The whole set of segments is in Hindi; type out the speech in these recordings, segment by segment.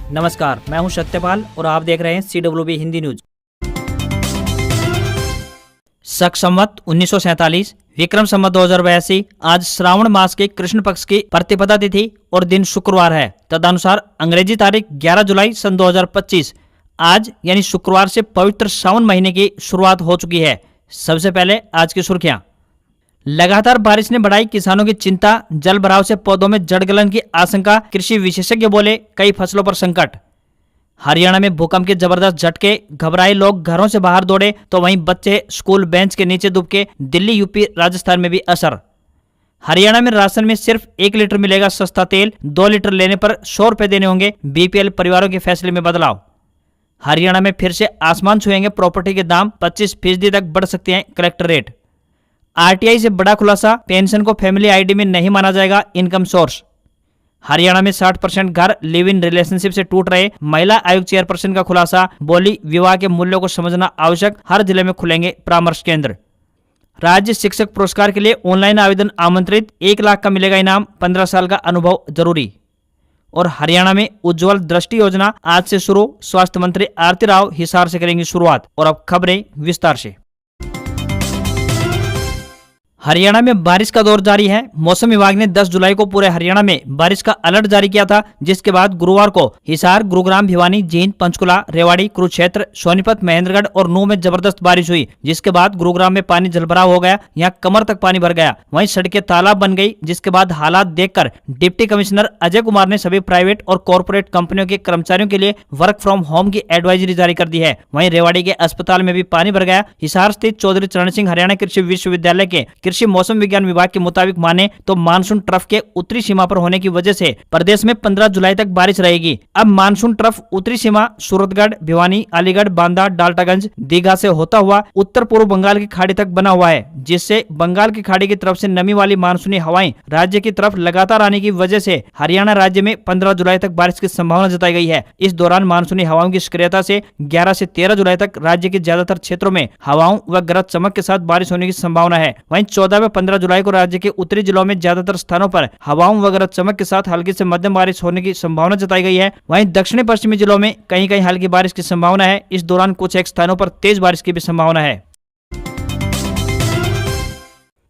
नमस्कार, मैं हूं सत्यपाल और आप देख रहे हैं CWB हिंदी न्यूज। शक संवत 1947 विक्रम संवत 2082 आज श्रावण मास के कृष्ण पक्ष की प्रतिपदा तिथि और दिन शुक्रवार है। तदनुसार अंग्रेजी तारीख 11 जुलाई सन 2025 आज यानी शुक्रवार से पवित्र सावन महीने की शुरुआत हो चुकी है। सबसे पहले आज की सुर्खियां। लगातार बारिश ने बढ़ाई किसानों की चिंता, जल भराव से पौधों में जड़गलन की आशंका, कृषि विशेषज्ञ बोले कई फसलों पर संकट। हरियाणा में भूकंप के जबरदस्त झटके, घबराए लोग घरों से बाहर दौड़े तो वहीं बच्चे स्कूल बेंच के नीचे दुबके। दिल्ली, यूपी, राजस्थान में भी असर। हरियाणा में राशन में सिर्फ 1 लीटर मिलेगा सस्ता तेल, 2 लीटर लेने पर 100 रुपए देने होंगे। BPL परिवारों के फैसले में बदलाव। हरियाणा में फिर से आसमान छुएंगे प्रॉपर्टी के दाम, 25% तक बढ़ सकते हैं कलेक्टर रेट। RTI से बड़ा खुलासा, पेंशन को फैमिली ID में नहीं माना जाएगा इनकम सोर्स। हरियाणा में 60% घर लिव इन रिलेशनशिप से टूट रहे। महिला आयोग चेयरपर्सन का खुलासा, बोली विवाह के मूल्यों को समझना आवश्यक, हर जिले में खुलेंगे परामर्श केंद्र। राज्य शिक्षक पुरस्कार के लिए ऑनलाइन आवेदन आमंत्रित, 1 लाख का मिलेगा इनाम, 15 साल का अनुभव जरूरी। और हरियाणा में उज्ज्वल दृष्टि योजना आज से शुरू, स्वास्थ्य मंत्री आरती राव हिसार से करेंगी शुरुआत। और अब खबरें विस्तार से। हरियाणा में बारिश का दौर जारी है। मौसम विभाग ने 10 जुलाई को पूरे हरियाणा में बारिश का अलर्ट जारी किया था, जिसके बाद गुरुवार को हिसार, गुरुग्राम, भिवानी, जींद, पंचकुला, रेवाड़ी, कुरुक्षेत्र, सोनीपत, महेंद्रगढ़ और नूंह में जबरदस्त बारिश हुई, जिसके बाद गुरुग्राम में पानी जलभराव हो गया, यहाँ कमर तक पानी भर गया। वहीं सड़कें तालाब बन गई, जिसके बाद हालात देखकर डिप्टी कमिश्नर अजय कुमार ने सभी प्राइवेट और कॉर्पोरेट कंपनियों के कर्मचारियों के लिए वर्क फ्रॉम होम की एडवाइजरी जारी कर दी है। वहीं रेवाड़ी के अस्पताल में भी पानी भर गया। हिसार स्थित चौधरी चरण सिंह हरियाणा कृषि विश्वविद्यालय के कृषि मौसम विज्ञान विभाग के मुताबिक माने तो मानसून ट्रफ के उत्तरी सीमा पर होने की वजह से प्रदेश में 15 जुलाई तक बारिश रहेगी। अब मानसून ट्रफ उत्तरी सीमा सूरतगढ़, भिवानी, अलीगढ़, बांदा, डाल्टागंज, दीघा से होता हुआ उत्तर पूर्व बंगाल की खाड़ी तक बना हुआ है, जिससे बंगाल की खाड़ी की तरफ से नमी वाली मानसूनी हवाएं राज्य की तरफ लगातार आने की वजह से हरियाणा राज्य में 15 जुलाई तक बारिश की संभावना जताई गई है। इस दौरान मानसूनी हवाओं की सक्रियता से 11 से 13 जुलाई तक राज्य के ज्यादातर क्षेत्रों में हवाओं व गरज चमक के साथ बारिश होने की संभावना है। वहीं 14 व 15 जुलाई को राज्य के उत्तरी जिलों में ज्यादातर स्थानों पर हवाओं व गरज चमक के साथ हल्की से मध्यम बारिश होने की संभावना जताई गई है। वहीं दक्षिणी पश्चिमी जिलों में कहीं कहीं हल्की बारिश की संभावना है। इस दौरान कुछ एक स्थानों पर तेज बारिश की भी संभावना है।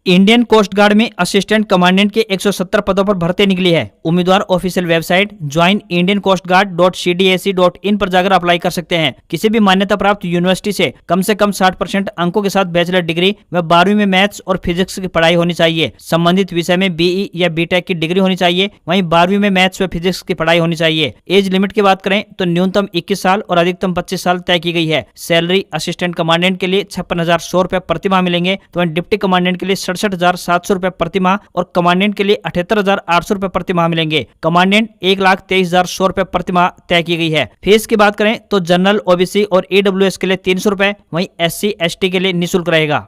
इंडियन कोस्ट गार्ड में असिस्टेंट कमांडेंट के 170 पदों पर भर्ती निकली है। उम्मीदवार ऑफिशियल वेबसाइट joinindiancoastguard.cdac.in पर जाकर अप्लाई कर सकते हैं। किसी भी मान्यता प्राप्त यूनिवर्सिटी से कम 60% अंकों के साथ बैचलर डिग्री व 12वीं में मैथ्स और फिजिक्स की पढ़ाई होनी चाहिए। संबंधित विषय में BE या BTech की डिग्री होनी चाहिए। वहीं 12वीं में मैथ्स व फिजिक्स की पढ़ाई होनी चाहिए। एज लिमिट की बात करें तो न्यूनतम 21 साल और अधिकतम 25 साल तय की गई है। सैलरी असिस्टेंट कमांडेंट के लिए 56,100 रुपए प्रतिमाह मिलेंगे, तो डिप्टी कमांडेंट के लिए 67,700 रुपए प्रतिमाह और कमांडेंट के लिए 78,800 रुपए प्रतिमाह मिलेंगे। कमांडेंट 1,23,100 रुपए प्रतिमाह तय की गई है। फीस की बात करें तो जनरल, OBC और EWS के लिए 300 रुपए, वहीं SC ST के लिए निःशुल्क रहेगा।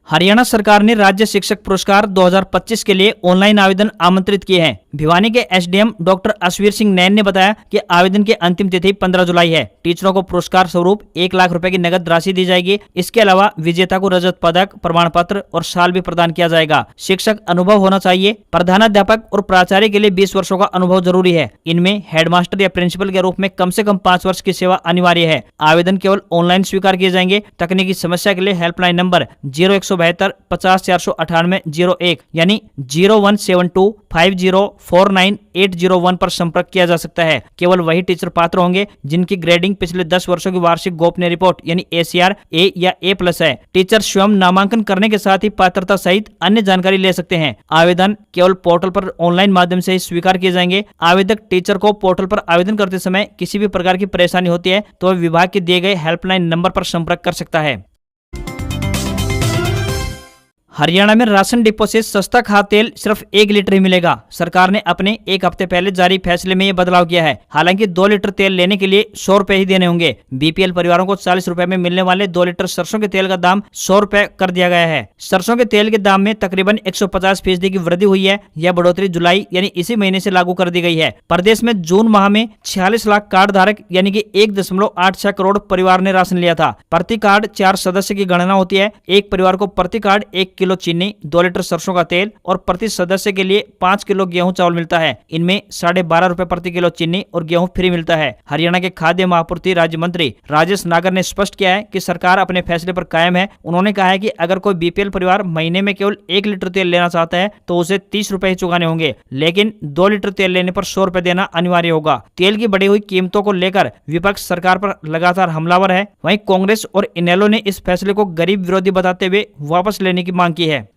हरियाणा सरकार ने राज्य शिक्षक पुरस्कार 2025 के लिए ऑनलाइन आवेदन आमंत्रित किए हैं। भिवानी के SDM डॉक्टर अश्वीर सिंह नैन ने बताया कि आवेदन की अंतिम तिथि 15 जुलाई है। टीचरों को पुरस्कार स्वरूप 1 लाख रुपए की नगद राशि दी जाएगी। इसके अलावा विजेता को रजत पदक, प्रमाण पत्र और शाल भी प्रदान किया जाएगा। शिक्षक अनुभव होना चाहिए। प्रधानाध्यापक और प्राचार्य के लिए 20 वर्षों का अनुभव जरूरी है। इनमें हेडमास्टर या प्रिंसिपल के रूप में कम से कम 5 वर्ष की सेवा अनिवार्य है। आवेदन केवल ऑनलाइन स्वीकार किए जाएंगे। तकनीकी समस्या के लिए हेल्पलाइन नंबर 0172 50 498 01 यानी 0172 5049 पर संपर्क किया जा सकता है। केवल वही टीचर पात्र होंगे जिनकी ग्रेडिंग पिछले 10 वर्षों की वार्षिक गोपनीय रिपोर्ट यानी ACR A या A+ है। टीचर स्वयं नामांकन करने के साथ ही पात्रता सहित अन्य जानकारी ले सकते हैं। आवेदन केवल पोर्टल पर ऑनलाइन माध्यम से ही स्वीकार किए जाएंगे। आवेदक टीचर को पोर्टल पर आवेदन करते समय किसी भी प्रकार की परेशानी होती है तो वह विभाग के दिए गए हेल्पलाइन नंबर पर संपर्क कर सकता है। हरियाणा में राशन डिपो से सस्ता खाद्य तेल सिर्फ 1 लीटर ही मिलेगा। सरकार ने अपने 1 हफ्ते पहले जारी फैसले में ये बदलाव किया है। हालांकि 2 लीटर तेल लेने के लिए 100 रुपए ही देने होंगे। BPL परिवारों को 40 रुपए में मिलने वाले 2 लीटर सरसों के तेल का दाम 100 रुपए कर दिया गया है। सरसों के तेल के दाम में तकरीबन 150% की वृद्धि हुई है। यह बढ़ोतरी जुलाई यानी इसी महीने से लागू कर दी गई है। प्रदेश में जून माह में 46 लाख कार्ड धारक यानी कि 1.86 करोड़ परिवार ने राशन लिया था। प्रति कार्ड 4 सदस्य की गणना होती है। एक परिवार को प्रति कार्ड 1 किलो चीनी, 2 लीटर सरसों का तेल और प्रति सदस्य के लिए 5 किलो गेहूं चावल मिलता है। इनमें 12.5 रुपए प्रति किलो चीनी और गेहूं फ्री मिलता है। हरियाणा के खाद्य महापूर्ति राज्य मंत्री राजेश नागर ने स्पष्ट किया है कि सरकार अपने फैसले पर कायम है। उन्होंने कहा है कि अगर कोई बीपीएल परिवार महीने में केवल 1 लीटर तेल लेना चाहता है तो उसे 30 रुपए ही चुकाने होंगे, लेकिन 2 लीटर तेल लेने पर 100 रुपए देना अनिवार्य होगा। तेल की बढ़ी हुई कीमतों को लेकर विपक्ष सरकार पर लगातार हमलावर है। वहीं कांग्रेस और इनेलो ने इस फैसले को गरीब विरोधी बताते हुए वापस लेने की मांग की है।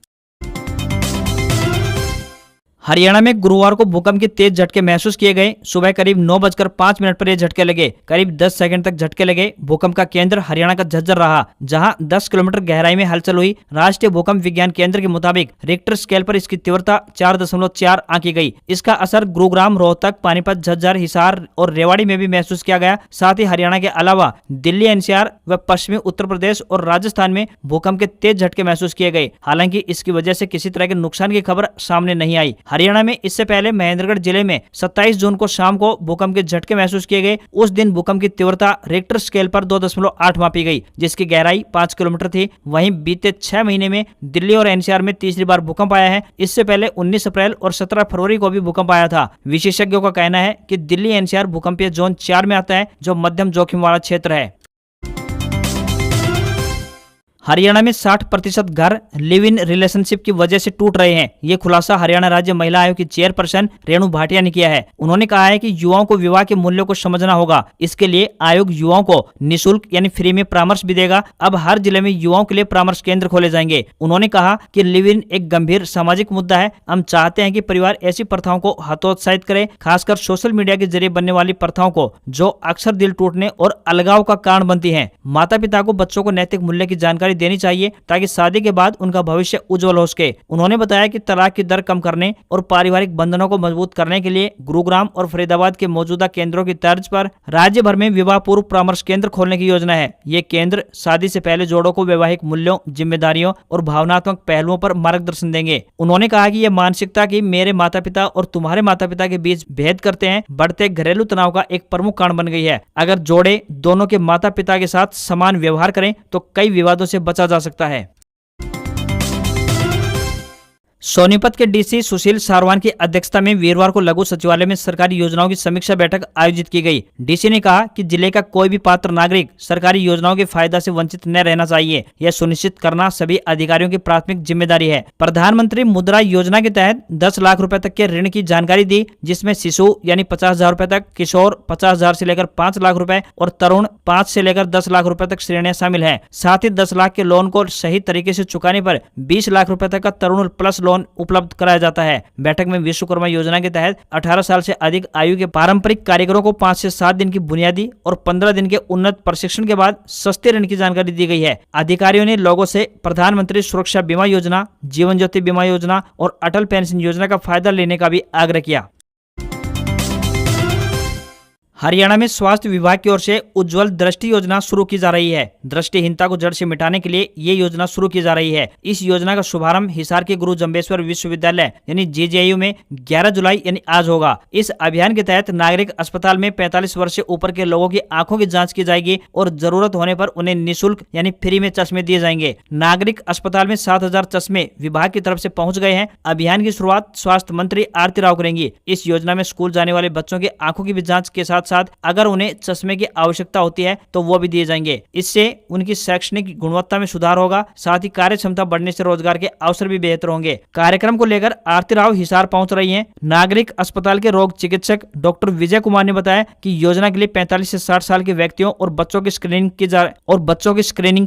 हरियाणा में गुरुवार को भूकंप के तेज झटके महसूस किए गए। सुबह करीब 9:05 पर ये झटके लगे। करीब 10 सेकंड तक झटके लगे। भूकंप का केंद्र हरियाणा का झज्जर रहा, जहां 10 किलोमीटर गहराई में हलचल हुई। राष्ट्रीय भूकंप विज्ञान केंद्र के मुताबिक रिक्टर स्केल पर इसकी तीव्रता 4.4 आंकी गई। इसका असर गुरुग्राम, रोहतक, पानीपत, झज्जर, हिसार और रेवाड़ी में भी महसूस किया गया। साथ ही हरियाणा के अलावा दिल्ली, एनसीआर व पश्चिमी उत्तर प्रदेश और राजस्थान में भूकंप के तेज झटके महसूस किए गए। हालांकि इसकी वजह से किसी तरह के नुकसान की खबर सामने नहीं आई। हरियाणा में इससे पहले महेंद्रगढ़ जिले में 27 जून को शाम को भूकंप के झटके महसूस किए गए। उस दिन भूकंप की तीव्रता रिक्टर स्केल पर 2.8 मापी गई, जिसकी गहराई 5 किलोमीटर थी। वहीं बीते 6 महीने में दिल्ली और एनसीआर में तीसरी बार भूकंप आया है। इससे पहले 19 अप्रैल और 17 फरवरी को भी भूकंप आया था। विशेषज्ञों का कहना है कि दिल्ली एनसीआर भूकंपीय जोन 4 में आता है, जो मध्यम जोखिम वाला क्षेत्र है। हरियाणा में 60% घर लिव इन रिलेशनशिप की वजह से टूट रहे हैं। ये खुलासा हरियाणा राज्य महिला आयोग की चेयरपर्सन रेणु भाटिया ने किया है। उन्होंने कहा है कि युवाओं को विवाह के मूल्यों को समझना होगा। इसके लिए आयोग युवाओं को निःशुल्क यानी फ्री में परामर्श भी देगा। अब हर जिले में युवाओं के लिए परामर्श केंद्र खोले जाएंगे। उन्होंने कहा कि लिव इन एक गंभीर सामाजिक मुद्दा है। हम चाहते हैं कि परिवार ऐसी प्रथाओं को हतोत्साहित करे, खासकर सोशल मीडिया के जरिए बनने वाली प्रथाओं को, जो अक्सर दिल टूटने और अलगाव का कारण बनती है। माता पिता को बच्चों को नैतिक मूल्य की जानकारी देनी चाहिए ताकि शादी के बाद उनका भविष्य उज्जवल हो सके। उन्होंने बताया कि तलाक की दर कम करने और पारिवारिक बंधनों को मजबूत करने के लिए गुरुग्राम और फरीदाबाद के मौजूदा केंद्रों की तर्ज पर राज्य भर में विवाह पूर्व परामर्श केंद्र खोलने की योजना है। ये केंद्र शादी से पहले जोड़ों को वैवाहिक मूल्यों, जिम्मेदारियों और भावनात्मक पहलुओं पर मार्गदर्शन देंगे। उन्होंने कहा कि यह मानसिकता की मेरे माता पिता और तुम्हारे माता पिता के बीच भेद करते हैं बढ़ते घरेलू तनाव का एक प्रमुख कारण बन गई है। अगर जोड़े दोनों के माता पिता के साथ समान व्यवहार करें तो कई विवादों से बचा जा सकता है। सोनीपत के डीसी सुशील सारवान की अध्यक्षता में वीरवार को लघु सचिवालय में सरकारी योजनाओं की समीक्षा बैठक आयोजित की गई। डीसी ने कहा कि जिले का कोई भी पात्र नागरिक सरकारी योजनाओं के फायदा से वंचित न रहना चाहिए। यह सुनिश्चित करना सभी अधिकारियों की प्राथमिक जिम्मेदारी है। प्रधानमंत्री मुद्रा योजना के तहत 10 लाख रुपए तक के ऋण की जानकारी दी, जिसमें शिशु यानी 50,000 रुपए तक, किशोर 50,000 से लेकर 5 लाख रुपए और तरुण 5 से लेकर 10 लाख रुपए तक श्रेणियां शामिल है। साथ ही 10 लाख के लोन को सही तरीके से चुकाने पर 20 लाख रुपए तक का तरुण प्लस लोन उपलब्ध कराया जाता है। बैठक में विश्वकर्मा योजना के तहत 18 साल से अधिक आयु के पारंपरिक कारीगरों को 5 से 7 दिन की बुनियादी और 15 दिन के उन्नत प्रशिक्षण के बाद सस्ते ऋण की जानकारी दी गई है। अधिकारियों ने लोगों से प्रधानमंत्री सुरक्षा बीमा योजना, जीवन ज्योति बीमा योजना और अटल पेंशन योजना का फायदा लेने का भी आग्रह किया। हरियाणा में स्वास्थ्य विभाग की ओर से उज्जवल दृष्टि योजना शुरू की जा रही है। दृष्टिहीनता को जड़ से मिटाने के लिए ये योजना शुरू की जा रही है। इस योजना का शुभारंभ हिसार के गुरु जम्बेश्वर विश्वविद्यालय यानी जेजेयू में 11 जुलाई यानी आज होगा। इस अभियान के तहत नागरिक अस्पताल में 45 वर्ष से ऊपर के लोगों की आंखों की जांच की जाएगी और जरूरत होने पर उन्हें निःशुल्क यानी फ्री में चश्मे दिए जाएंगे। नागरिक अस्पताल में 7,000 चश्मे विभाग की तरफ से पहुंच गए हैं। अभियान की शुरुआत स्वास्थ्य मंत्री आरती राव करेंगी। इस योजना में स्कूल जाने वाले बच्चों की आंखों की भी जांच के साथ अगर उन्हें चश्मे की आवश्यकता होती है तो वो भी दिए जाएंगे। इससे उनकी शैक्षणिक गुणवत्ता में सुधार होगा। साथ ही कार्य क्षमता बढ़ने से रोजगार के अवसर भी बेहतर होंगे। कार्यक्रम को लेकर आरती राव हिसार पहुंच रही हैं। नागरिक अस्पताल के रोग चिकित्सक डॉक्टर विजय कुमार ने बताया कि योजना के लिए 45 से 60 साल के व्यक्तियों और बच्चों की स्क्रीनिंग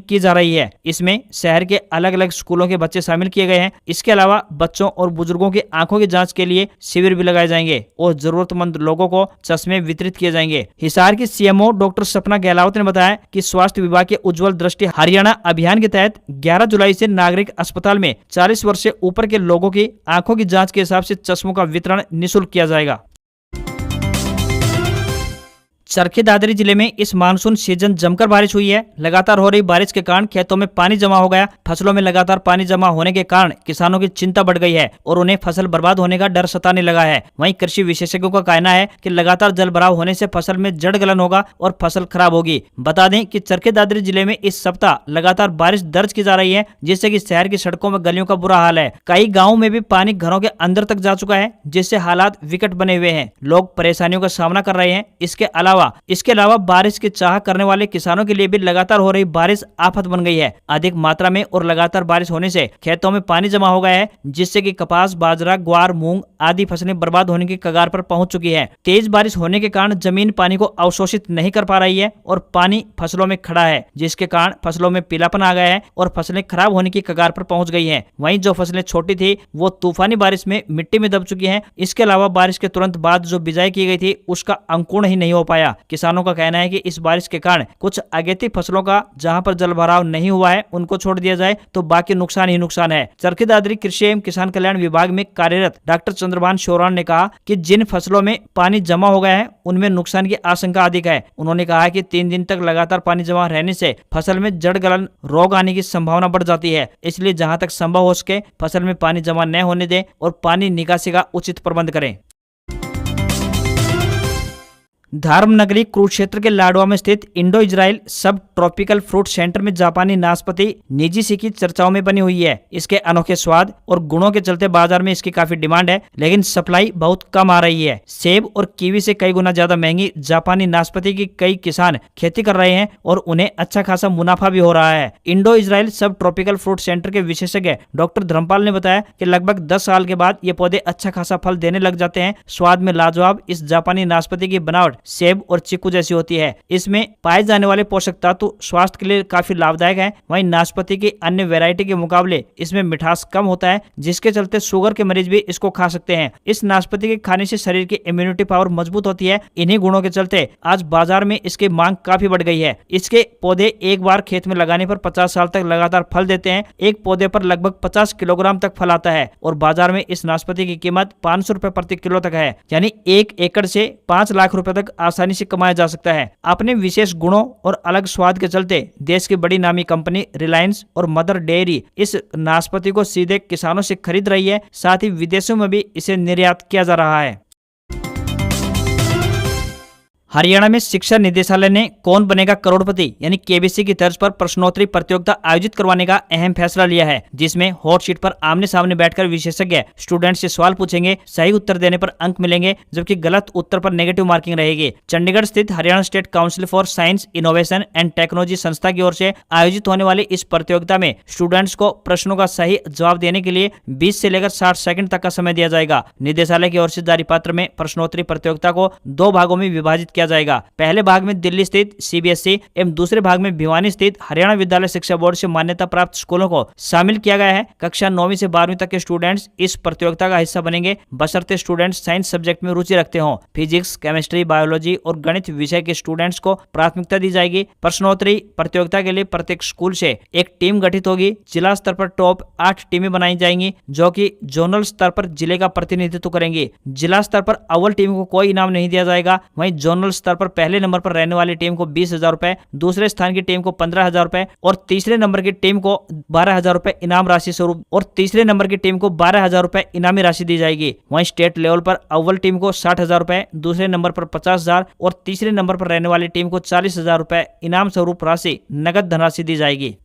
की जा रही है। इसमें शहर के अलग अलग स्कूलों के बच्चे शामिल किए गए हैं। इसके अलावा बच्चों और बुजुर्गों की आंखों की जाँच के लिए शिविर भी लगाए जाएंगे और जरूरतमंद लोगों को चश्मे वितरित किए जाएंगे। हिसार की सीएमओ डॉक्टर सपना गहलावत ने बताया कि स्वास्थ्य विभाग के उज्जवल दृष्टि हरियाणा अभियान के तहत 11 जुलाई से नागरिक अस्पताल में 40 वर्ष से ऊपर के लोगों की आंखों की जांच के हिसाब से चश्मों का वितरण निःशुल्क किया जाएगा। चरखी दादरी जिले में इस मानसून सीजन जमकर बारिश हुई है। लगातार हो रही बारिश के कारण खेतों में पानी जमा हो गया। फसलों में लगातार पानी जमा होने के कारण किसानों की चिंता बढ़ गई है और उन्हें फसल बर्बाद होने का डर सताने लगा है। वहीं कृषि विशेषज्ञों का कहना है कि लगातार जल भराव होने से फसल में जड़ गलन होगा और फसल खराब होगी। बता दें कि चरखी दादरी जिले में इस सप्ताह लगातार बारिश दर्ज की जा रही है, जिससे कि शहर की सड़कों में गलियों का बुरा हाल है। कई गाँव में भी पानी घरों के अंदर तक जा चुका है, जिससे हालात विकट बने हुए हैं। लोग परेशानियों का सामना कर रहे हैं। इसके अलावा बारिश की चाह करने वाले किसानों के लिए भी लगातार हो रही बारिश आफत बन गई है। अधिक मात्रा में और लगातार बारिश होने से खेतों में पानी जमा हो गया है, जिससे कि कपास, बाजरा, ग्वार, मूंग आदि फसलें बर्बाद होने की कगार पर पहुंच चुकी है। तेज बारिश होने के कारण जमीन पानी को अवशोषित नहीं कर पा रही है और पानी फसलों में खड़ा है, जिसके कारण फसलों में पीलापन आ गया है और फसलें खराब होने की कगार पर पहुंच गई है। वहीं जो फसलें छोटी थी वो तूफानी बारिश में मिट्टी में दब चुकी है। इसके अलावा बारिश के तुरंत बाद जो बिजाई की गई थी उसका अंकुरण ही नहीं हो पाया। किसानों का कहना है कि इस बारिश के कारण कुछ अगेती फसलों का जहां पर जल भराव नहीं हुआ है उनको छोड़ दिया जाए तो बाकी नुकसान ही नुकसान है। चरखी दादरी कृषि एवं किसान कल्याण विभाग में कार्यरत डॉक्टर चंद्रभान शोरान ने कहा कि जिन फसलों में पानी जमा हो गया है उनमें नुकसान की आशंका अधिक है। उन्होंने कहा कि 3 दिन तक लगातार पानी जमा रहने से फसल में जड़ गलन रोग आने की संभावना बढ़ जाती है। इसलिए जहां तक संभव हो सके फसल में पानी जमा न होने दें और पानी निकासी का उचित प्रबंध करें। धर्मनगरी कुरुक्षेत्र के लाडवा में स्थित इंडो इजराइल सब ट्रॉपिकल फ्रूट सेंटर में जापानी नाशपाती निजीसी की चर्चाओं में बनी हुई है। इसके अनोखे स्वाद और गुणों के चलते बाजार में इसकी काफी डिमांड है, लेकिन सप्लाई बहुत कम आ रही है। सेब और कीवी से कई गुना ज्यादा महंगी जापानी नाशपाती की कई किसान खेती कर रहे हैं और उन्हें अच्छा खासा मुनाफा भी हो रहा है। इंडो इजराइल सब ट्रॉपिकल फ्रूट सेंटर के विशेषज्ञ डॉक्टर धर्मपाल ने बताया कि लगभग 10 साल के बाद ये पौधे अच्छा खासा फल देने लग जाते हैं। स्वाद में लाजवाब इस जापानी नाशपाती की बनावट सेब और चीकू जैसी होती है। इसमें पाए जाने वाले पोषक तत्व स्वास्थ्य के लिए काफी लाभदायक है। वहीं नाशपाती की अन्य वैरायटी के मुकाबले इसमें मिठास कम होता है, जिसके चलते शुगर के मरीज भी इसको खा सकते हैं। इस नाशपाती के खाने से शरीर की इम्यूनिटी पावर मजबूत होती है। इन्हीं गुणों के चलते आज बाजार में इसकी मांग काफी बढ़ गई है। इसके पौधे एक बार खेत में लगाने पर 50 साल तक लगातार फल देते हैं। एक पौधे पर लगभग 50 किलोग्राम तक फल आता है और बाजार में इस नाशपाती की कीमत 500 रुपए प्रति किलो तक है, यानी 1 एकड़ से 5 लाख रुपए तक आसानी से कमाया जा सकता है। अपने विशेष गुणों और अलग स्वाद के चलते देश की बड़ी नामी कंपनी रिलायंस और मदर डेयरी इस नाशपाती को सीधे किसानों से खरीद रही है। साथ ही विदेशों में भी इसे निर्यात किया जा रहा है। हरियाणा में शिक्षा निदेशालय ने कौन बनेगा करोड़पति यानी केबीसी की तर्ज पर प्रश्नोत्तरी प्रतियोगिता आयोजित करवाने का अहम फैसला लिया है, जिसमें हॉट सीट पर आमने सामने बैठकर विशेषज्ञ स्टूडेंट से सवाल पूछेंगे। सही उत्तर देने पर अंक मिलेंगे, जबकि गलत उत्तर पर नेगेटिव मार्किंग रहेगी। चंडीगढ़ स्थित Haryana state council for science, innovation and technology संस्था की ओर से आयोजित होने वाली इस प्रतियोगिता में स्टूडेंट्स को प्रश्नों का सही जवाब देने के लिए 20 से लेकर 60 सेकंड तक का समय दिया जाएगा। निदेशालय की ओर से जारी पत्र में प्रश्नोत्तरी प्रतियोगिता को 2 भागों में विभाजित किया जाएगा। पहले भाग में दिल्ली स्थित सीबीएसई एवं दूसरे भाग में भिवानी स्थित हरियाणा विद्यालय शिक्षा बोर्ड से मान्यता प्राप्त स्कूलों को शामिल किया गया है। कक्षा 9वीं से 12वीं तक के स्टूडेंट्स इस प्रतियोगिता का हिस्सा बनेंगे, बशर्ते स्टूडेंट्स साइंस सब्जेक्ट में रुचि रखते हों। फिजिक्स, केमिस्ट्री, बायोलॉजी और गणित विषय के स्टूडेंट्स को प्राथमिकता दी जाएगी। प्रश्नोत्तरी प्रतियोगिता के लिए प्रत्येक स्कूल से एक टीम गठित होगी। जिला स्तर पर टॉप 8 टीमें बनाई जाएंगी, जो कि जोनल स्तर पर जिले का प्रतिनिधित्व करेंगी। जिला स्तर पर अव्वल टीम को कोई इनाम नहीं दिया जाएगा। वहीं जोनल स्तर पर पहले नंबर पर रहने वाली टीम को 20,000 रुपए, दूसरे स्थान की टीम को 15,000 रुपए और तीसरे नंबर की टीम को 12,000 रुपए इनाम राशि स्वरूप और तीसरे नंबर की टीम को 12,000 रुपए इनामी राशि दी जाएगी। वहीं स्टेट लेवल पर अव्वल टीम को 60,000 रुपए, दूसरे नंबर पर 50,000 और तीसरे नंबर पर रहने वाली टीम को 40,000 रुपए इनाम स्वरूप राशि नगद धनराशि दी जाएगी।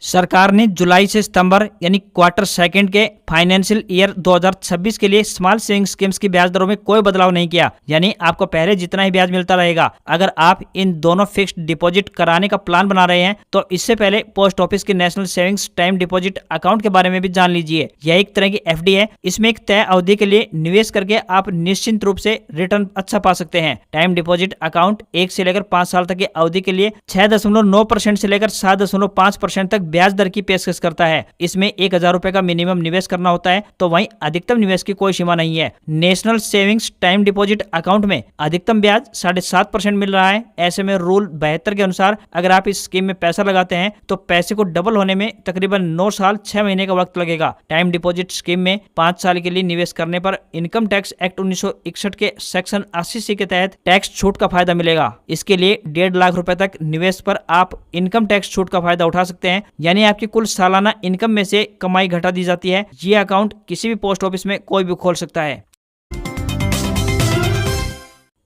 सरकार ने जुलाई से सितंबर यानी क्वार्टर सेकंड के फाइनेंशियल ईयर 2026 के लिए स्मॉल सेविंग स्कीम्स की ब्याज दरों में कोई बदलाव नहीं किया, यानी आपको पहले जितना ही ब्याज मिलता रहेगा। अगर आप इन दोनों फिक्स्ड डिपॉजिट कराने का प्लान बना रहे हैं तो इससे पहले पोस्ट ऑफिस के national savings time deposit account के बारे में भी जान लीजिए। यह एक तरह की एफडी है। इसमें एक तय अवधि के लिए निवेश करके आप निश्चिंत रूप से रिटर्न अच्छा पा सकते हैं। टाइम डिपॉजिट अकाउंट 1 से लेकर 5 साल तक की अवधि के लिए 6.9% से लेकर 7.5% तक ब्याज दर की पेशकश करता है। इसमें 1,000 रुपए का मिनिमम निवेश करना होता है, तो वहीं अधिकतम निवेश की कोई सीमा नहीं है। National savings time deposit account में अधिकतम ब्याज 7.5% मिल रहा है। ऐसे में रूल 72 के अनुसार अगर आप इस स्कीम में पैसा लगाते हैं तो पैसे को डबल होने में तकरीबन 9 साल 6 महीने का वक्त लगेगा। टाइम डिपॉजिट स्कीम में 5 साल के लिए निवेश करने पर इनकम टैक्स एक्ट 1961 के सेक्शन 80C के तहत टैक्स छूट का फायदा मिलेगा। इसके लिए 1.5 लाख रुपए तक निवेश पर आप इनकम टैक्स छूट का फायदा उठा सकते हैं, यानी आपकी कुल सालाना इनकम में से कमाई घटा दी जाती है। ये अकाउंट किसी भी पोस्ट ऑफिस में कोई भी खोल सकता है।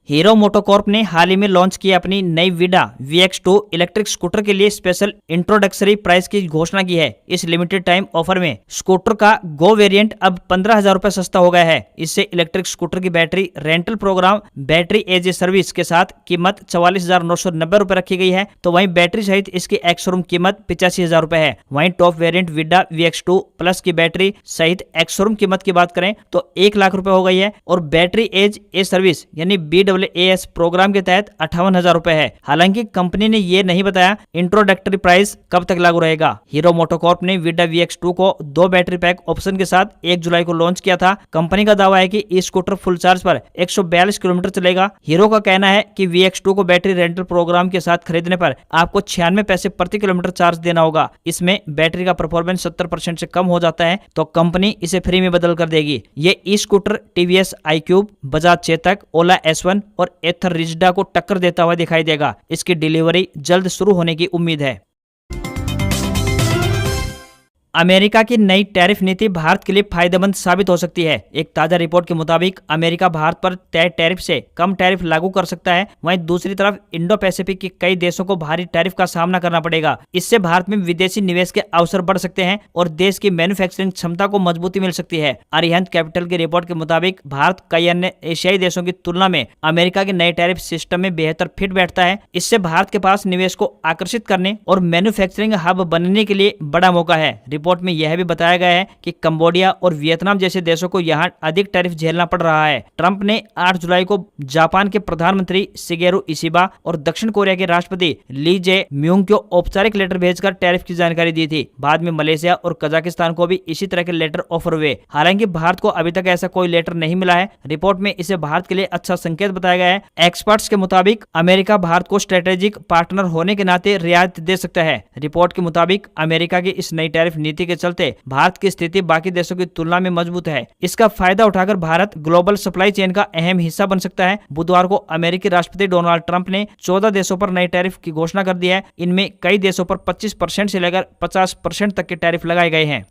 हीरो मोटोकॉर्प ने हाल ही में लॉन्च की अपनी नई विडा VX2 इलेक्ट्रिक स्कूटर के लिए स्पेशल इंट्रोडक्टरी प्राइस की घोषणा की है। इस लिमिटेड टाइम ऑफर में स्कूटर का गो वेरिएंट अब 15,000 रुपए सस्ता हो गया है। इससे इलेक्ट्रिक स्कूटर की battery rental programme battery as a service के साथ कीमत 44,990 रुपए रखी गई है, तो वहीं बैटरी सहित इसकी एक्स शोरूम कीमत 85,000 रुपए है। वहीं टॉप वेरिएंट विडा VX2 प्लस की बैटरी सहित एक्स शोरूम कीमत की बात करें तो 1 लाख रुपए हो गई है और बैटरी एज ए सर्विस यानी BAAS प्रोग्राम के तहत 58,000 रुपए है। हालांकि कंपनी ने ये नहीं बताया इंट्रोडक्टरी प्राइस कब तक लागू रहेगा। हीरो मोटोकॉर्प ने विडा VX2 को 2 बैटरी पैक ऑप्शन के साथ 1 जुलाई को लॉन्च किया था। कंपनी का दावा है कि इस स्कूटर फुल चार्ज पर 142 किलोमीटर चलेगा। हीरो का कहना है कि VX2 को बैटरी रेंटल प्रोग्राम के साथ खरीदने पर आपको 96 पैसे प्रति किलोमीटर चार्ज देना होगा। इसमें बैटरी का परफॉर्मेंस 70% से कम हो जाता है तो कंपनी इसे फ्री में बदल कर देगी। ये E scooter TVS iQube, Bajaj Chetak, Ola S1 और एथर रिजडा को टक्कर देता हुआ दिखाई देगा। इसकी डिलीवरी जल्द शुरू होने की उम्मीद है। अमेरिका की नई टैरिफ नीति भारत के लिए फायदेमंद साबित हो सकती है। एक ताजा रिपोर्ट के मुताबिक अमेरिका भारत पर तय टैरिफ से कम टैरिफ लागू कर सकता है। वहीं दूसरी तरफ इंडो पैसिफिक के कई देशों को भारी टैरिफ का सामना करना पड़ेगा। इससे भारत में विदेशी निवेश के अवसर बढ़ सकते हैं और देश की मैन्युफैक्चरिंग क्षमता को मजबूती मिल सकती है। अरिहंत कैपिटल की रिपोर्ट के मुताबिक भारत कई अन्य एशियाई देशों की तुलना में अमेरिका के नए टैरिफ सिस्टम में बेहतर फिट बैठता है। इससे भारत के पास निवेश को आकर्षित करने और मैन्युफैक्चरिंग हब बनने के लिए बड़ा मौका है। रिपोर्ट में यह भी बताया गया है कि कंबोडिया और वियतनाम जैसे देशों को यहां अधिक टैरिफ झेलना पड़ रहा है। ट्रंप ने 8 जुलाई को जापान के प्रधानमंत्री शिगेरू इशिबा और दक्षिण कोरिया के राष्ट्रपति ली जे म्यूंग को औपचारिक लेटर भेजकर टैरिफ की जानकारी दी थी। बाद में मलेशिया और कजाकिस्तान को भी इसी तरह के लेटर ऑफर हुए। हालांकि भारत को अभी तक ऐसा कोई लेटर नहीं मिला है। रिपोर्ट में इसे भारत के लिए अच्छा संकेत बताया गया है। एक्सपर्ट्स के मुताबिक अमेरिका भारत को स्ट्रेटेजिक पार्टनर होने के नाते रियायत दे सकता है। रिपोर्ट के मुताबिक अमेरिका की इस नई टैरिफ नीति के चलते भारत की स्थिति बाकी देशों की तुलना में मजबूत है। इसका फायदा उठाकर भारत ग्लोबल सप्लाई चेन का अहम हिस्सा बन सकता है। बुधवार को अमेरिकी राष्ट्रपति डोनाल्ड ट्रंप ने 14 देशों पर नए टैरिफ की घोषणा कर दी है। इनमें कई देशों पर 25% से लेकर 50% तक के टैरिफ लगाए गए हैं।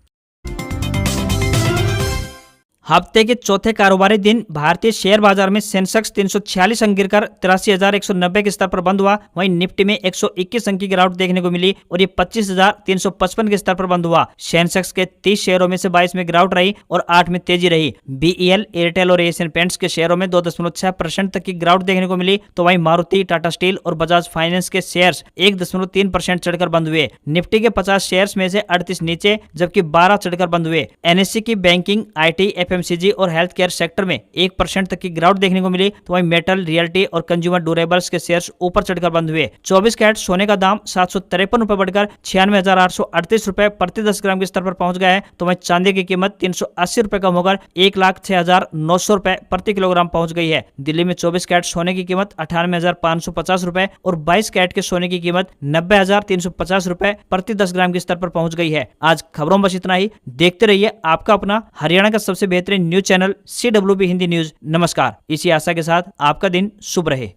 हफ्ते के चौथे कारोबारी दिन भारतीय शेयर बाजार में सेंसेक्स 346 अंक गिरकर 83,190 के स्तर पर बंद हुआ। वहीं निफ्टी में 121 अंक की गिरावट देखने को मिली और ये 25,355 के स्तर पर बंद हुआ। सेंसेक्स के 30 शेयरों में से 22 में गिरावट रही और 8 में तेजी रही। BEL, एयरटेल और एशियन पेंट्स के शेयरों में 2.6% तक की गिरावट देखने को मिली, तो वहीं मारुति, टाटा स्टील और बजाज फाइनेंस के शेयर्स 1.3% चढ़कर बंद हुए। निफ्टी के 50 शेयर्स में से 38 नीचे जबकि 12 चढ़कर बंद हुए। NSE की बैंकिंग, IT, FMCG और हेल्थ केयर सेक्टर में 1% तक की गिरावट देखने को मिली, तो वहीं मेटल, रियल्टी और कंज्यूमर ड्यूरेबल्स के शेयर्स ऊपर चढ़कर बंद हुए। 24 कैरेट सोने का दाम 753 रुपए बढ़कर 96,838 रुपए प्रति 10 ग्राम के स्तर पर पहुंच गया है, तो वहीं चांदी की कीमत 380 रुपए कम होकर 1,06,900 रुपए प्रति किलोग्राम पहुंच गई है। दिल्ली में 24 कैरेट सोने की कीमत 98,550 रुपए और 22 कैरेट के सोने की कीमत 90,350 रुपए प्रति 10 ग्राम के स्तर पर पहुंच गई है। आज खबरों में बस इतना ही। देखते रहिए आपका अपना हरियाणा का सबसे बेहतरीन news channel CWB Hindi news. नमस्कार। इसी आशा के साथ आपका दिन शुभ रहे।